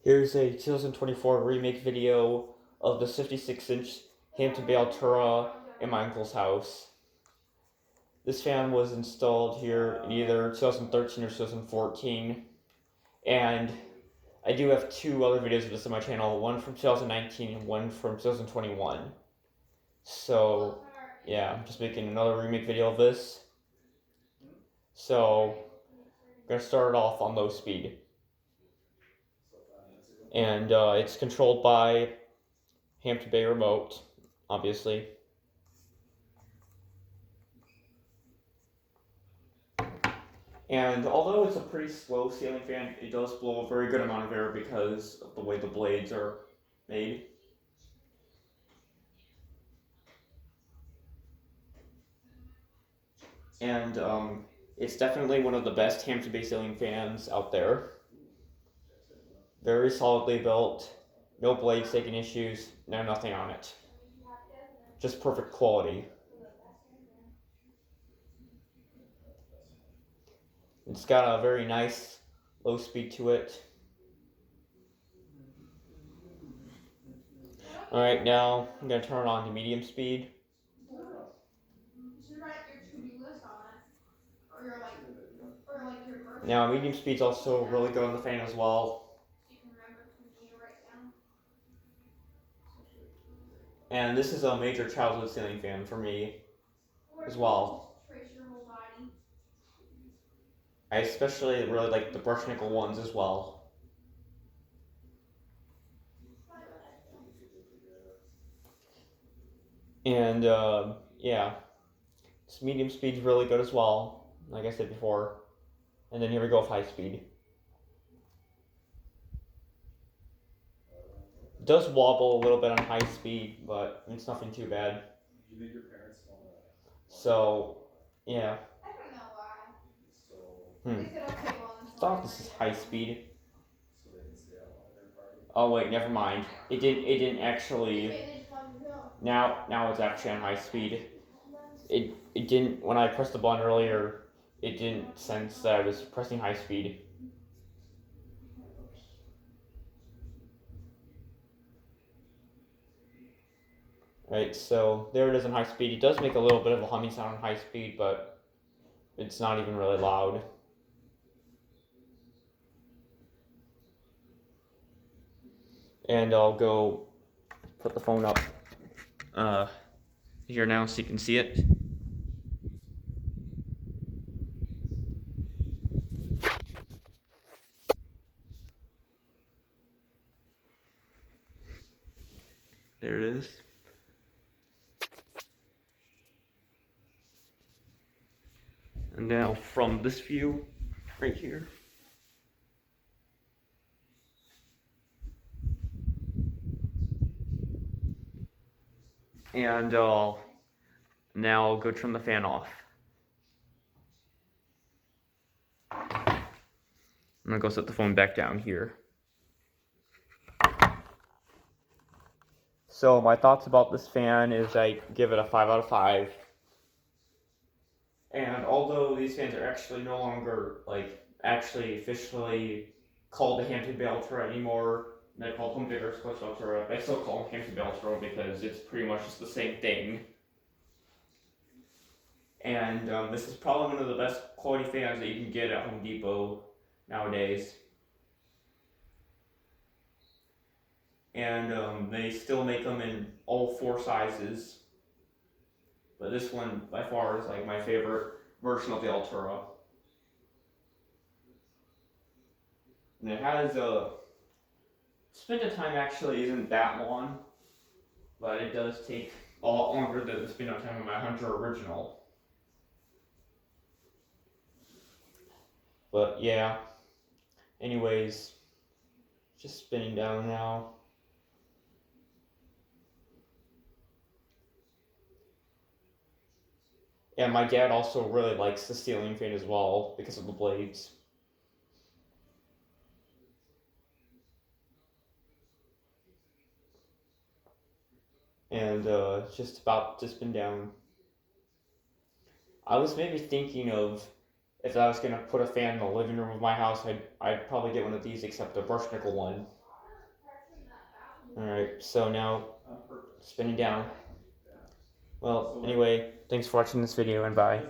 Here's a 2024 remake video of the 56-inch Hampton Bay Altura in my uncle's house. This fan was installed here in either 2013 or 2014, and I do have two other videos of this on my channel, one from 2019 and one from 2021. So, yeah, I'm just making another remake video of this. So, I'm going to start it off on low speed. And it's controlled by Hampton Bay remote, obviously. And although it's a pretty slow ceiling fan, it does blow a very good amount of air because of the way the blades are made. And it's definitely one of the best Hampton Bay ceiling fans out there. Very solidly built, no blade shaking issues, no nothing on it. Just perfect quality. It's got a very nice low speed to it. Alright, now I'm going to turn it on to medium speed. Now medium speed's also really good on the fan as well. And this is a major childhood ceiling fan for me as well. I especially really like the brush nickel ones as well. And yeah, this medium speed's really good as well, like I said before. And then here we go with high speed. It does wobble a little bit on high speed, but it's nothing too bad. So, yeah. I thought this is high speed. Oh wait, never mind. It didn't actually. Now it's actually on high speed. It didn't, when I pressed the button earlier, it didn't sense that I was pressing high speed. Right, so there it is on high speed. It does make a little bit of a humming sound on high speed, but it's not even really loud. And I'll go put the phone up here now so you can see it. There it is. And now from this view, right here. And now I'll go turn the fan off. I'm gonna go set the phone back down here. So my thoughts about this fan is I give it a 5 out of 5. And although these fans are actually no longer actually officially called the Hampton Bay Altura anymore, they're called Home Vickers Coast Altura, I still call them Hampton Bay Altura because it's pretty much just the same thing. And this is probably one of the best quality fans that you can get at Home Depot nowadays. And they still make them in all 4 sizes. But this one, by far, is like my favorite version of the Altura. And it has a spin time actually isn't that long, but it does take a lot longer than the spin time of my Hunter original. But yeah, anyways, just spinning down now. And my dad also really likes the ceiling fan as well because of the blades. And it's just about to spin down. I was maybe thinking of, if I was going to put a fan in the living room of my house, I'd probably get one of these except a brush nickel one. Alright, so now spinning down. Well, anyway, thanks for watching this video and bye.